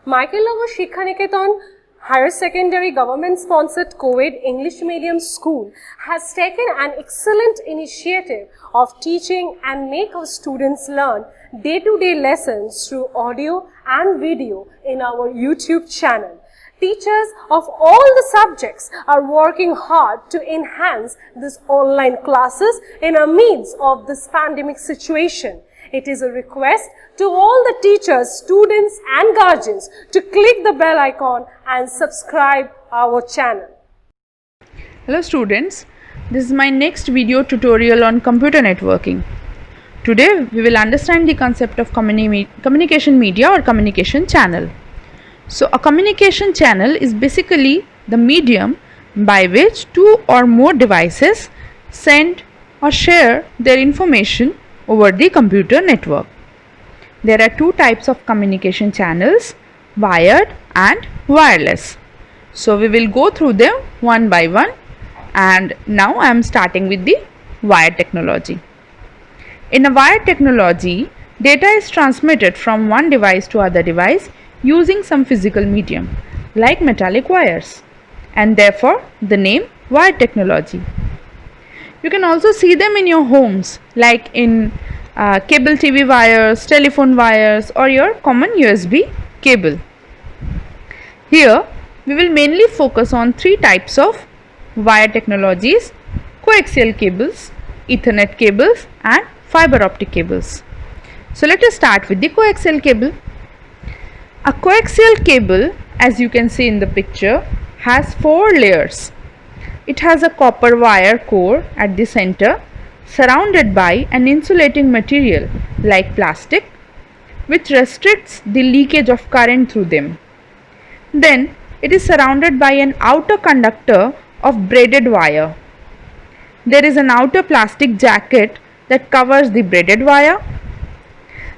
Michael Shikha Niketan Higher Secondary Government-sponsored co-ed English medium school has taken an excellent initiative of teaching and make our students learn day-to-day lessons through audio and video in our YouTube channel. Teachers of all the subjects are working hard to enhance these online classes in the midst of this pandemic situation. It is a request to all the teachers, students and guardians to click the bell icon and subscribe our channel. Hello students, this is my next video tutorial on computer networking. Today we will understand the concept of communication media or communication channel. So a communication channel is basically the medium by which two or more devices send or share their information over the computer network. There are two types of communication channels, wired and wireless. So we will go through them one by one, and now I am starting with the wired technology. In a wired technology, data is transmitted from one device to other device using some physical medium like metallic wires, and therefore the name wired technology. You can also see them in your homes like in cable TV wires, telephone wires or your common USB cable. Here we will mainly focus on three types of wired technologies: coaxial cables, Ethernet cables and fiber optic cables. So let us start with the coaxial cable. A coaxial cable, as you can see in the picture, has four layers. It has a copper wire core at the center, surrounded by an insulating material like plastic, which restricts the leakage of current through them. Then it is surrounded by an outer conductor of braided wire. There is an outer plastic jacket that covers the braided wire.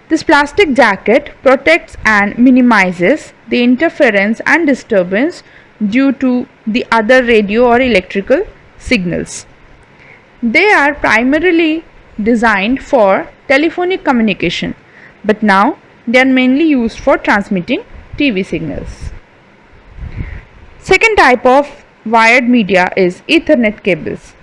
This plastic jacket protects and minimizes the interference and disturbance due to the other radio or electrical signals. They are primarily designed for telephonic communication, but now they are mainly used for transmitting TV signals. Second type of wired media is Ethernet cables.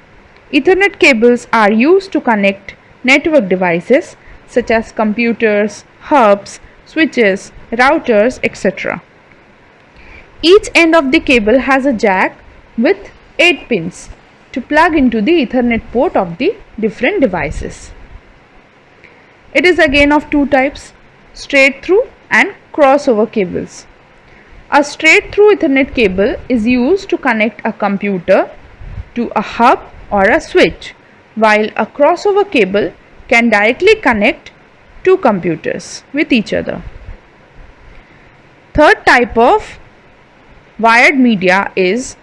Ethernet cables are used to connect network devices such as computers, hubs, switches, routers, etc. Each end of the cable has a jack with 8 pins to plug into the Ethernet port of the different devices. It is again of two types: straight through and crossover cables. A straight through Ethernet cable is used to connect a computer to a hub or a switch, while a crossover cable can directly connect two computers with each other. Third type of wired media is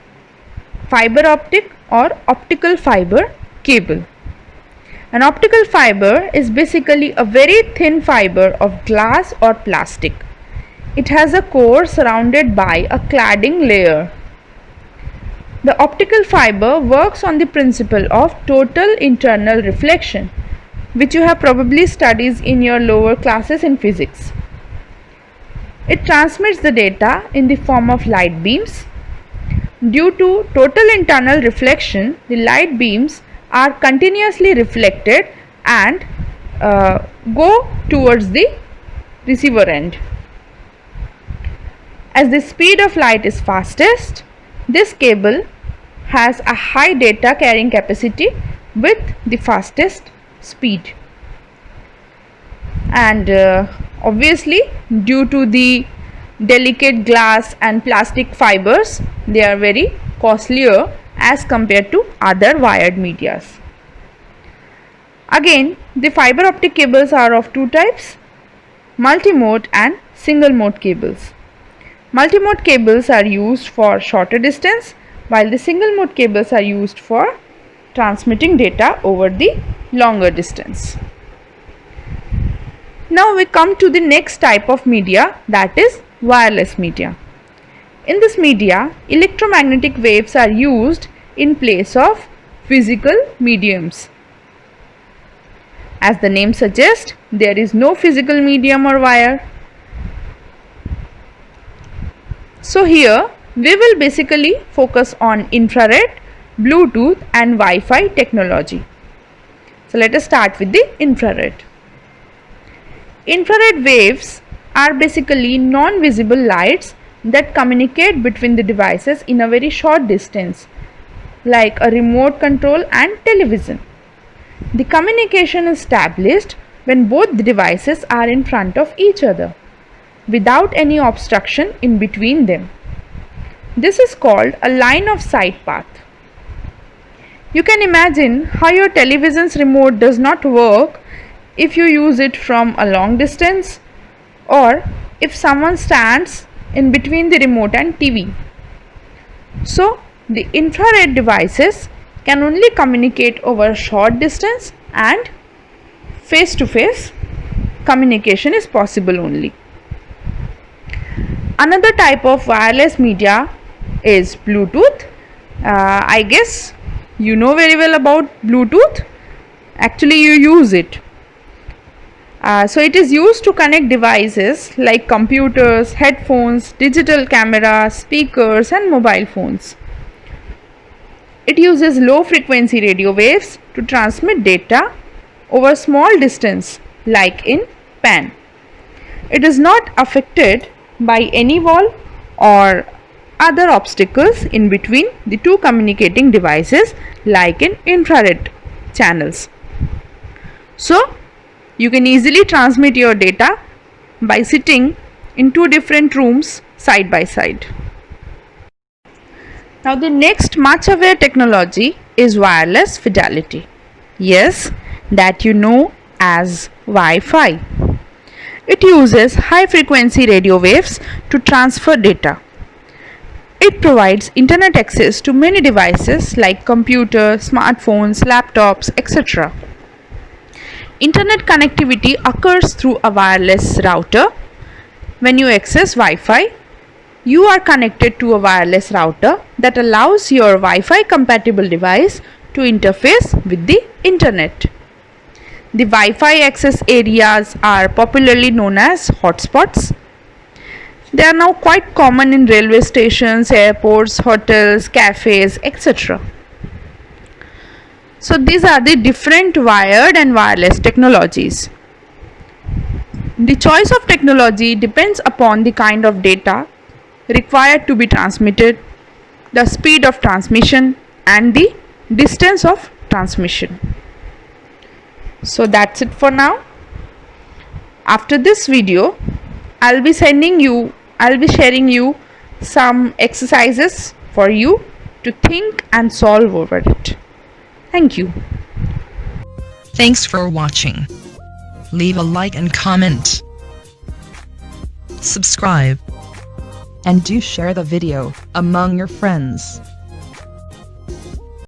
fiber optic or optical fiber cable. An optical fiber is basically a very thin fiber of glass or plastic. It has a core surrounded by a cladding layer. The optical fiber works on the principle of total internal reflection, which you have probably studied in your lower classes in physics. It transmits the data in the form of light beams. Due to total internal reflection, the light beams are continuously reflected and go towards the receiver end. As the speed of light is fastest, this cable has a high data carrying capacity with the fastest speed. And obviously, due to the delicate glass and plastic fibers, they are very costlier as compared to other wired medias. Again, the fiber optic cables are of two types: multi-mode and single mode cables. Multi-mode cables are used for shorter distance, while the single mode cables are used for transmitting data over the longer distance. Now we come to the next type of media, that is wireless media. In this media, electromagnetic waves are used in place of physical mediums. As the name suggests, there is no physical medium or wire. So here we will basically focus on infrared, Bluetooth and Wi-Fi technology. So let us start with the infrared. Infrared waves are basically non-visible lights that communicate between the devices in a very short distance, like a remote control and television. The communication is established when both the devices are in front of each other, without any obstruction in between them. This is called a line of sight path. You can imagine how your television's remote does not work if you use it from a long distance, or if someone stands in between the remote and TV. So, the infrared devices can only communicate over a short distance, and face-to-face communication is possible only. Another type of wireless media is Bluetooth. I guess you know very well about Bluetooth. Actually, you use it. So it is used to connect devices like computers, headphones, digital cameras, speakers and mobile phones. It uses low frequency radio waves to transmit data over small distance like in PAN. It is not affected by any wall or other obstacles in between the two communicating devices like in infrared channels. So you can easily transmit your data by sitting in two different rooms side by side. Now the next much aware technology is wireless fidelity. Yes, that you know as Wi-Fi. It uses high frequency radio waves to transfer data. It provides internet access to many devices like computers, smartphones, laptops, etc. Internet connectivity occurs through a wireless router. When you access Wi-Fi, you are connected to a wireless router that allows your Wi-Fi compatible device to interface with the internet. The Wi-Fi access areas are popularly known as hotspots. They are now quite common in railway stations, airports, hotels, cafes, etc. So these are the different wired and wireless technologies. The choice of technology depends upon the kind of data required to be transmitted, the speed of transmission and the distance of transmission. So that's it for now. After this video, I'll be sharing you some exercises for you to think and solve over it. Thank you. Thanks for watching. Leave a like and comment. Subscribe. And do share the video among your friends.